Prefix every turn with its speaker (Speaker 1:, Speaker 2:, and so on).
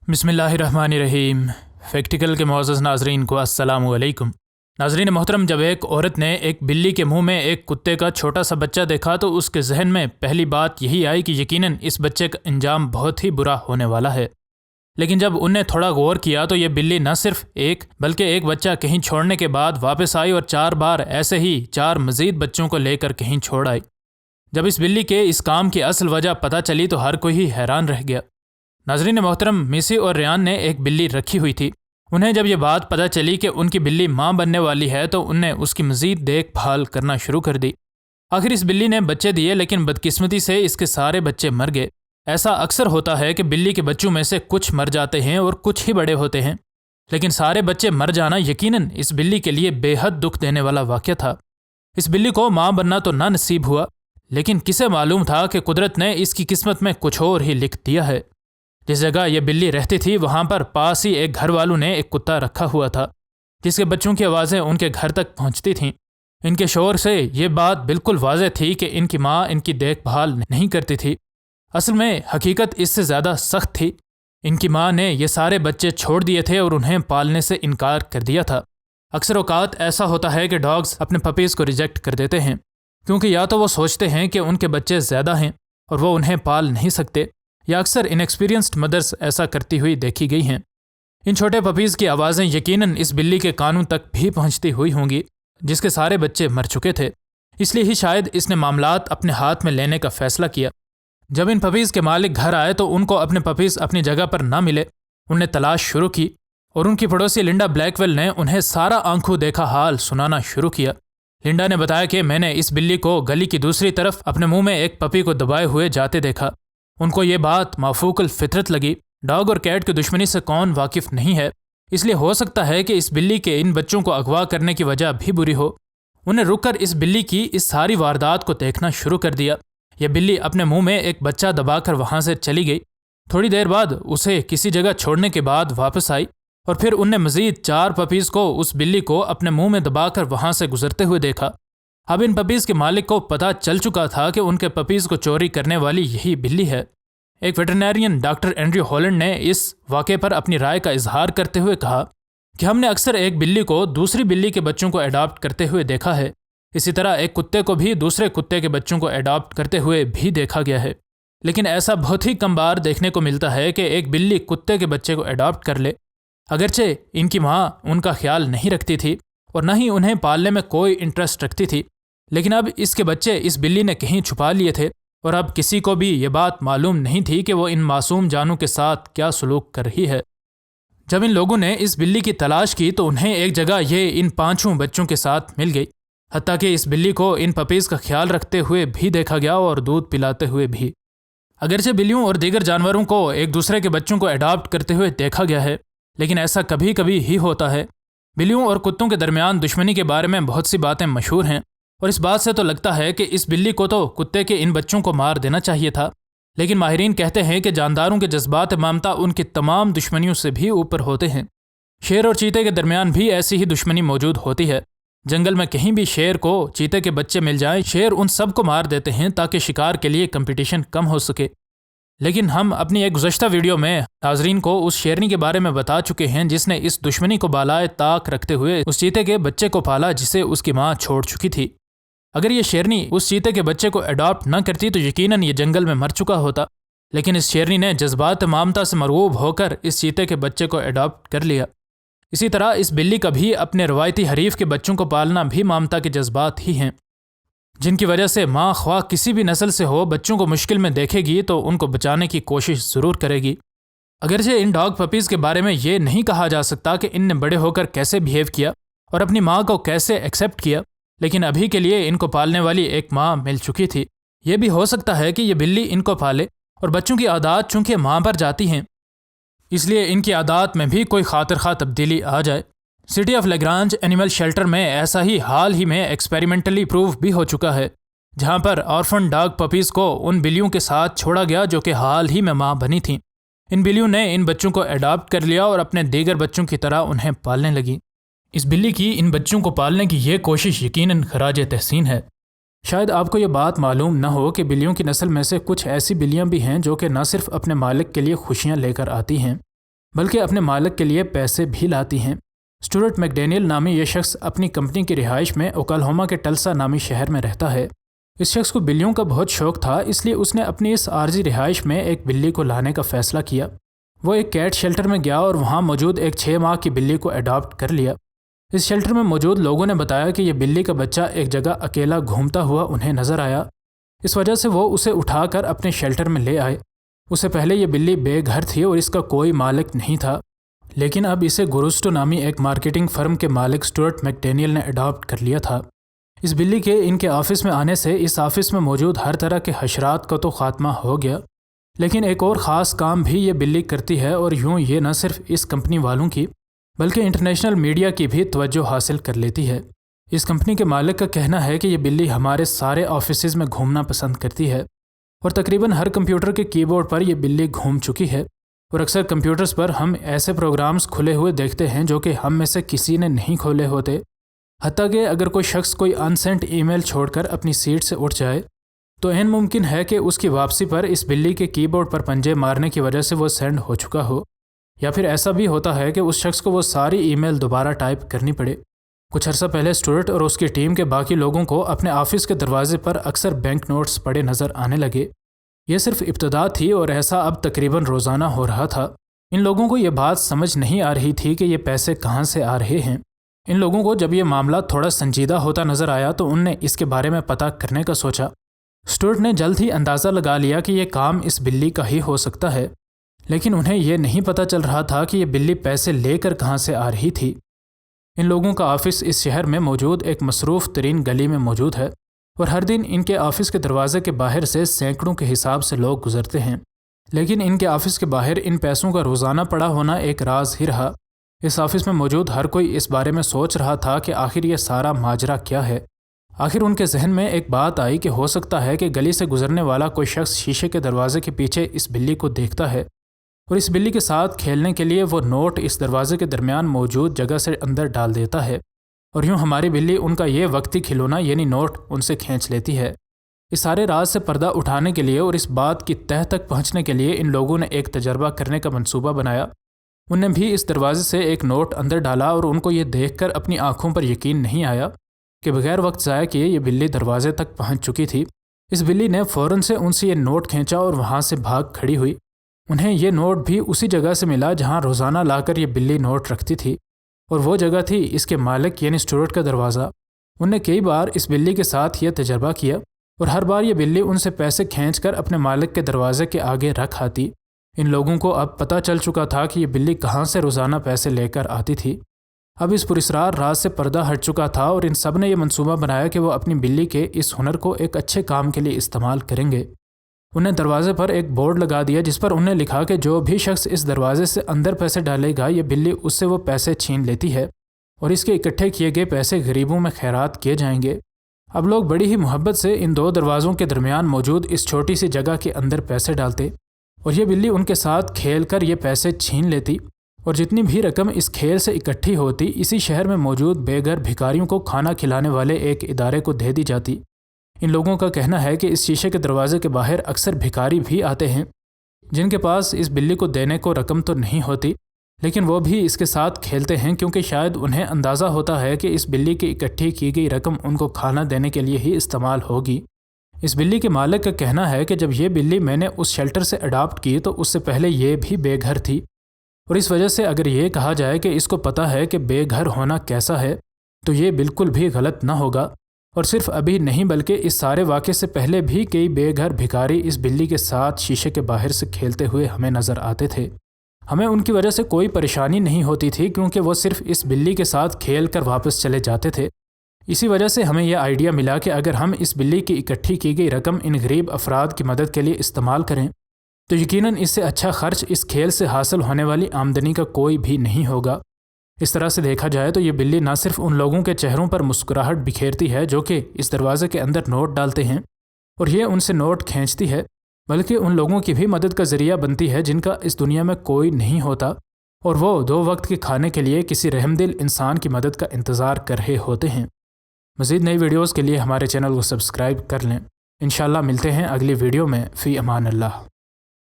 Speaker 1: बिस्मिल्लाहिर्रहमानिर्रहीम। फैक्टिकल के मुअज़्ज़ज़ नाज़रीन को अस्सलामु अलैकुम। नाज़रीन मोहतरम, जब एक औरत ने एक बिल्ली के मुंह में एक कुत्ते का छोटा सा बच्चा देखा तो उसके जहन में पहली बात यही आई कि यकीनन इस बच्चे का अंजाम बहुत ही बुरा होने वाला है। लेकिन जब उनने थोड़ा गौर किया तो ये बिल्ली न सिर्फ एक बल्कि एक बच्चा कहीं छोड़ने के बाद वापस आई और 4 बार ऐसे ही 4 मज़ीद बच्चों को लेकर कहीं छोड़ आई। जब इस बिल्ली के इस काम की असल वजह पता चली तो हर कोई ही हैरान रह गया। नाज़रीन मोहतरम, मिसी और रियान ने एक बिल्ली रखी हुई थी। उन्हें जब ये बात पता चली कि उनकी बिल्ली माँ बनने वाली है तो उनने उसकी मज़ीद देखभाल करना शुरू कर दी। आखिर इस बिल्ली ने बच्चे दिए, लेकिन बदकिस्मती से इसके सारे बच्चे मर गए। ऐसा अक्सर होता है कि बिल्ली के बच्चों में से कुछ मर जाते हैं और कुछ ही बड़े होते हैं, लेकिन सारे बच्चे मर जाना यकीनन इस बिल्ली के लिए बेहद दुख देने वाला वाक़या था। इस बिल्ली को माँ बनना तो ना नसीब हुआ, लेकिन किसे मालूम था कि कुदरत ने इसकी किस्मत में कुछ और ही लिख दिया है। जिस जगह यह बिल्ली रहती थी वहाँ पर पास ही एक घर वालों ने एक कुत्ता रखा हुआ था जिसके बच्चों की आवाज़ें उनके घर तक पहुँचती थीं। इनके शोर से ये बात बिल्कुल वाज़ेह थी कि इनकी माँ इनकी देखभाल नहीं करती थी। असल में हकीकत इससे ज़्यादा सख्त थी। इनकी माँ ने ये सारे बच्चे छोड़ दिए थे और उन्हें पालने से इनकार कर दिया था। अक्सर औकात ऐसा होता है कि डॉग्स अपने पपीज़ को रिजेक्ट कर देते हैं, क्योंकि या तो वो सोचते हैं कि उनके बच्चे ज़्यादा हैं और वो उन्हें पाल नहीं सकते, या अक्सर इनएक्सपीरियंस्ड मदर्स ऐसा करती हुई देखी गई हैं। इन छोटे पपीज़ की आवाज़ें यकीनन इस बिल्ली के कानों तक भी पहुंचती हुई होंगी, जिसके सारे बच्चे मर चुके थे। इसलिए ही शायद इसने मामलात अपने हाथ में लेने का फ़ैसला किया। जब इन पपीज़ के मालिक घर आए तो उनको अपने पपीज़ अपनी जगह पर ना मिले। उनने तलाश शुरू की और उनकी पड़ोसी लिंडा ब्लैकवेल ने उन्हें सारा आंखों देखा हाल सुनाना शुरू किया। लिंडा ने बताया कि मैंने इस बिल्ली को गली की दूसरी तरफ अपने मुंह में एक पपी को दबाए हुए जाते देखा। उनको ये बात माफूकल फितरत लगी। डॉग और कैट की दुश्मनी से कौन वाकिफ़ नहीं है, इसलिए हो सकता है कि इस बिल्ली के इन बच्चों को अगवा करने की वजह भी बुरी हो। उन्हें रुककर इस बिल्ली की इस सारी वारदात को देखना शुरू कर दिया। यह बिल्ली अपने मुंह में एक बच्चा दबाकर वहाँ से चली गई। थोड़ी देर बाद उसे किसी जगह छोड़ने के बाद वापस आई और फिर उनने मज़ीद 4 पपीज़ को उस बिल्ली को अपने मुंह में दबाकर वहाँ से गुजरते हुए देखा। अब इन पपीज़ के मालिक को पता चल चुका था कि उनके पपीज़ को चोरी करने वाली यही बिल्ली है। एक वेटरनरियन डॉक्टर एंड्रयू हॉलैंड ने इस वाक़े पर अपनी राय का इजहार करते हुए कहा कि हमने अक्सर एक बिल्ली को दूसरी बिल्ली के बच्चों को अडॉप्ट करते हुए देखा है। इसी तरह एक कुत्ते को भी दूसरे कुत्ते के बच्चों को अडॉप्ट करते हुए भी देखा गया है, लेकिन ऐसा बहुत ही कम बार देखने को मिलता है कि एक बिल्ली कुत्ते के बच्चे को अडॉप्ट कर ले। अगरचे इनकी माँ उनका ख्याल नहीं रखती थी और न ही उन्हें पालने में कोई इंटरेस्ट रखती थी, लेकिन अब इसके बच्चे इस बिल्ली ने कहीं छुपा लिए थे और अब किसी को भी ये बात मालूम नहीं थी कि वो इन मासूम जानों के साथ क्या सलूक कर रही है। जब इन लोगों ने इस बिल्ली की तलाश की तो उन्हें एक जगह ये इन 5 बच्चों के साथ मिल गई। हत्ता कि इस बिल्ली को इन पपीज़ का ख्याल रखते हुए भी देखा गया और दूध पिलाते हुए भी। अगरचे बिल्लियों और दीगर जानवरों को एक दूसरे के बच्चों को अडॉप्ट करते हुए देखा गया है, लेकिन ऐसा कभी कभी ही होता है। बिल्लियों और कुत्तों के दरमियान दुश्मनी के बारे में बहुत सी बातें मशहूर हैं और इस बात से तो लगता है कि इस बिल्ली को तो कुत्ते के इन बच्चों को मार देना चाहिए था, लेकिन माहिरीन कहते हैं कि जानदारों के जज्बात ममता उनकी तमाम दुश्मनियों से भी ऊपर होते हैं। शेर और चीते के दरमियान भी ऐसी ही दुश्मनी मौजूद होती है। जंगल में कहीं भी शेर को चीते के बच्चे मिल जाएं, शेर उन सब को मार देते हैं ताकि शिकार के लिए कंपटीशन कम हो सके। लेकिन हम अपनी एक गुज़श्ता वीडियो में नाज़रीन को उस शेरनी के बारे में बता चुके हैं जिसने इस दुश्मनी को बालाए ताक रखते हुए उस चीते के बच्चे को पाला जिसे उसकी माँ छोड़ चुकी थी। अगर ये शेरनी उस चीते के बच्चे को अडॉप्ट न करती तो यकीनन ये जंगल में मर चुका होता, लेकिन इस शेरनी ने जज्बात ममता से मरगूब होकर इस चीते के बच्चे को अडॉप्ट कर लिया। इसी तरह इस बिल्ली का भी अपने रवायती हरीफ के बच्चों को पालना भी ममता के जज्बात ही हैं, जिनकी वजह से माँ ख्वाह किसी भी नस्ल से हो बच्चों को मुश्किल में देखेगी तो उनको बचाने की कोशिश ज़रूर करेगी। अगरचे इन डॉग पपीज़ के बारे में ये नहीं कहा जा सकता कि इनने बड़े होकर कैसे बिहेव किया और अपनी माँ को कैसे एक्सेप्ट किया, लेकिन अभी के लिए इनको पालने वाली एक माँ मिल चुकी थी। ये भी हो सकता है कि ये बिल्ली इनको पाले और बच्चों की आदत चूँकि माँ पर जाती हैं, इसलिए इनकी आदत में भी कोई खातिर खा तब्दीली आ जाए। City of Lagrange animal shelter में ऐसा ही हाल ही में एक्सपेरिमेंटली प्रूव भी हो चुका है, जहाँ पर ऑर्फन डॉग पपीज़ को उन बिल्लियों के साथ छोड़ा गया जो कि हाल ही में माँ बनी थीं। इन बिल्लियों ने इन बच्चों को अडॉप्ट कर लिया और अपने दीगर बच्चों की तरह उन्हें पालने लगी। इस बिल्ली की इन बच्चों को पालने की ये कोशिश यकीनन खराज तहसीन है। शायद आपको ये बात मालूम न हो कि बिल्लियों की नस्ल में से कुछ ऐसी बिल्लियाँ भी हैं जो कि न सिर्फ अपने मालिक के लिए खुशियाँ लेकर आती हैं بلکہ اپنے مالک کے لیے پیسے بھی لاتی ہیں۔ اسٹورٹ میکڈینیل نامی یہ شخص اپنی کمپنی کی رہائش میں اوکلاہوما کے ٹلسا نامی شہر میں رہتا ہے۔ اس شخص کو بلیوں کا بہت شوق تھا، اس لیے اس نے اپنی اس عارضی رہائش میں ایک بلی کو لانے کا فیصلہ کیا۔ وہ ایک کیٹ شیلٹر میں گیا اور وہاں موجود ایک 6 ماہ کی بلی کو اڈاپٹ کر لیا۔ اس شیلٹر میں موجود لوگوں نے بتایا کہ یہ بلی کا بچہ ایک جگہ اکیلا گھومتا ہوا انہیں نظر آیا۔ اس وجہ سے وہ اسے اٹھا کر اپنے شیلٹر میں لے آئے۔ اس سے پہلے یہ بلی بے گھر تھی اور اس کا کوئی مالک نہیں تھا، لیکن اب اسے گروسٹو نامی ایک مارکیٹنگ فرم کے مالک اسٹورٹ میکڈینیل نے اڈاپٹ کر لیا تھا۔ اس بلی کے ان کے آفس میں آنے سے اس آفس میں موجود ہر طرح کے حشرات کا تو خاتمہ ہو گیا، لیکن ایک اور خاص کام بھی یہ بلی کرتی ہے، اور یوں یہ نہ صرف اس کمپنی والوں کی بلکہ انٹرنیشنل میڈیا کی بھی توجہ حاصل کر لیتی ہے۔ اس کمپنی کے مالک کا کہنا ہے کہ یہ بلی ہمارے سارے آفیسز میں گھومنا پسند کرتی ہے، اور تقریباً ہر کمپیوٹر کے کی بورڈ پر یہ بلی گھوم چکی ہے، اور اکثر کمپیوٹرز پر ہم ایسے پروگرامز کھلے ہوئے دیکھتے ہیں جو کہ ہم میں سے کسی نے نہیں کھولے ہوتے۔ حتیٰ کہ اگر کوئی شخص کوئی انسینٹ ای میل چھوڑ کر اپنی سیٹ سے اٹھ جائے تو عین ممکن ہے کہ اس کی واپسی پر اس بلی کے کی بورڈ پر پنجے مارنے کی وجہ سے وہ سینڈ ہو چکا ہو، یا پھر ایسا بھی ہوتا ہے کہ اس شخص کو وہ ساری ای میل دوبارہ ٹائپ کرنی پڑے۔ کچھ عرصہ پہلے اسٹورٹ اور اس کی ٹیم کے باقی لوگوں کو اپنے آفس کے دروازے پر اکثر بینک نوٹس پڑے نظر آنے لگے۔ یہ صرف ابتدا تھی اور ایسا اب تقریباً روزانہ ہو رہا تھا۔ ان لوگوں کو یہ بات سمجھ نہیں آ رہی تھی کہ یہ پیسے کہاں سے آ رہے ہیں۔ ان لوگوں کو جب یہ معاملہ تھوڑا سنجیدہ ہوتا نظر آیا تو ان نے اس کے بارے میں پتہ کرنے کا سوچا۔ اسٹورٹ نے جلد ہی اندازہ لگا لیا کہ یہ کام اس بلی کا ہی ہو سکتا ہے، لیکن انہیں یہ نہیں پتہ چل رہا تھا کہ یہ بلی پیسے لے کر کہاں سے آ رہی تھی۔ ان لوگوں کا آفس اس شہر میں موجود ایک مصروف ترین گلی میں موجود ہے، اور ہر دن ان کے آفس کے دروازے کے باہر سے سینکڑوں کے حساب سے لوگ گزرتے ہیں، لیکن ان کے آفس کے باہر ان پیسوں کا روزانہ پڑا ہونا ایک راز ہی رہا۔ اس آفس میں موجود ہر کوئی اس بارے میں سوچ رہا تھا کہ آخر یہ سارا ماجرا کیا ہے۔ آخر ان کے ذہن میں ایک بات آئی کہ ہو سکتا ہے کہ گلی سے گزرنے والا کوئی شخص شیشے کے دروازے کے پیچھے اس بلی کو دیکھتا ہے، اور اس بلی کے ساتھ کھیلنے کے لیے وہ نوٹ اس دروازے کے درمیان موجود جگہ سے اندر ڈال دیتا ہے، اور یوں ہماری بلی ان کا یہ وقتی کھلونا یعنی نوٹ ان سے کھینچ لیتی ہے۔ اس سارے راز سے پردہ اٹھانے کے لیے اور اس بات کی تہہ تک پہنچنے کے لیے ان لوگوں نے ایک تجربہ کرنے کا منصوبہ بنایا۔ انہیں بھی اس دروازے سے ایک نوٹ اندر ڈالا، اور ان کو یہ دیکھ کر اپنی آنکھوں پر یقین نہیں آیا کہ بغیر وقت ضائع کیے یہ بلی دروازے تک پہنچ چکی تھی۔ اس بلی نے فوراً سے ان سے یہ نوٹ کھینچا اور وہاں سے بھاگ کھڑی ہوئی۔ انہیں یہ نوٹ بھی اسی جگہ سے ملا جہاں روزانہ لا کر یہ بلی نوٹ رکھتی تھی، اور وہ جگہ تھی اس کے مالک یعنی اسٹورٹ کا دروازہ۔ انہوں نے کئی بار اس بلی کے ساتھ یہ تجربہ کیا، اور ہر بار یہ بلی ان سے پیسے کھینچ کر اپنے مالک کے دروازے کے آگے رکھ آتی۔ ان لوگوں کو اب پتہ چل چکا تھا کہ یہ بلی کہاں سے روزانہ پیسے لے کر آتی تھی۔ اب اس پراسرار راز سے پردہ ہٹ چکا تھا، اور ان سب نے یہ منصوبہ بنایا کہ وہ اپنی بلی کے اس ہنر کو ایک اچھے کام کے لیے استعمال کریں گے۔ انہیں دروازے پر ایک بورڈ لگا دیا جس پر انہیں لکھا کہ جو بھی شخص اس دروازے سے اندر پیسے ڈالے گا یہ بلی اس سے وہ پیسے چھین لیتی ہے، اور اس کے اکٹھے کیے گئے پیسے غریبوں میں خیرات کیے جائیں گے۔ اب لوگ بڑی ہی محبت سے ان دو دروازوں کے درمیان موجود اس چھوٹی سی جگہ کے اندر پیسے ڈالتے، اور یہ بلی ان کے ساتھ کھیل کر یہ پیسے چھین لیتی، اور جتنی بھی رقم اس کھیل سے اکٹھی ہوتی اسی شہر میں موجود بے گھر بھکاریوں کو کھانا کھلانے والے ایک ادارے کو دے دی جاتی۔ ان لوگوں کا کہنا ہے کہ اس شیشے کے دروازے کے باہر اکثر بھکاری بھی آتے ہیں جن کے پاس اس بلی کو دینے کو رقم تو نہیں ہوتی، لیکن وہ بھی اس کے ساتھ کھیلتے ہیں کیونکہ شاید انہیں اندازہ ہوتا ہے کہ اس بلی کی اکٹھی کی گئی رقم ان کو کھانا دینے کے لیے ہی استعمال ہوگی۔ اس بلی کے مالک کا کہنا ہے کہ جب یہ بلی میں نے اس شیلٹر سے اڈاپٹ کی تو اس سے پہلے یہ بھی بے گھر تھی، اور اس وجہ سے اگر یہ کہا جائے کہ اس کو پتہ ہے کہ بے گھر ہونا کیسا ہے تو یہ بالکل بھی غلط نہ ہوگا، اور صرف ابھی نہیں بلکہ اس سارے واقعے سے پہلے بھی کئی بے گھر بھکاری اس بلی کے ساتھ شیشے کے باہر سے کھیلتے ہوئے ہمیں نظر آتے تھے۔ ہمیں ان کی وجہ سے کوئی پریشانی نہیں ہوتی تھی کیونکہ وہ صرف اس بلی کے ساتھ کھیل کر واپس چلے جاتے تھے۔ اسی وجہ سے ہمیں یہ آئیڈیا ملا کہ اگر ہم اس بلی کی اکٹھی کی گئی رقم ان غریب افراد کی مدد کے لیے استعمال کریں تو یقیناً اس سے اچھا خرچ اس کھیل سے حاصل ہونے والی آمدنی کا کوئی بھی نہیں ہوگا۔ اس طرح سے دیکھا جائے تو یہ بلی نہ صرف ان لوگوں کے چہروں پر مسکراہٹ بکھیرتی ہے جو کہ اس دروازے کے اندر نوٹ ڈالتے ہیں اور یہ ان سے نوٹ کھینچتی ہے، بلکہ ان لوگوں کی بھی مدد کا ذریعہ بنتی ہے جن کا اس دنیا میں کوئی نہیں ہوتا اور وہ 2 وقت کے کھانے کے لیے کسی رحم دل انسان کی مدد کا انتظار کر رہے ہوتے ہیں۔ مزید نئی ویڈیوز کے لیے ہمارے چینل کو سبسکرائب کر لیں۔ انشاءاللہ ملتے ہیں اگلی ویڈیو میں۔ فی امان اللہ۔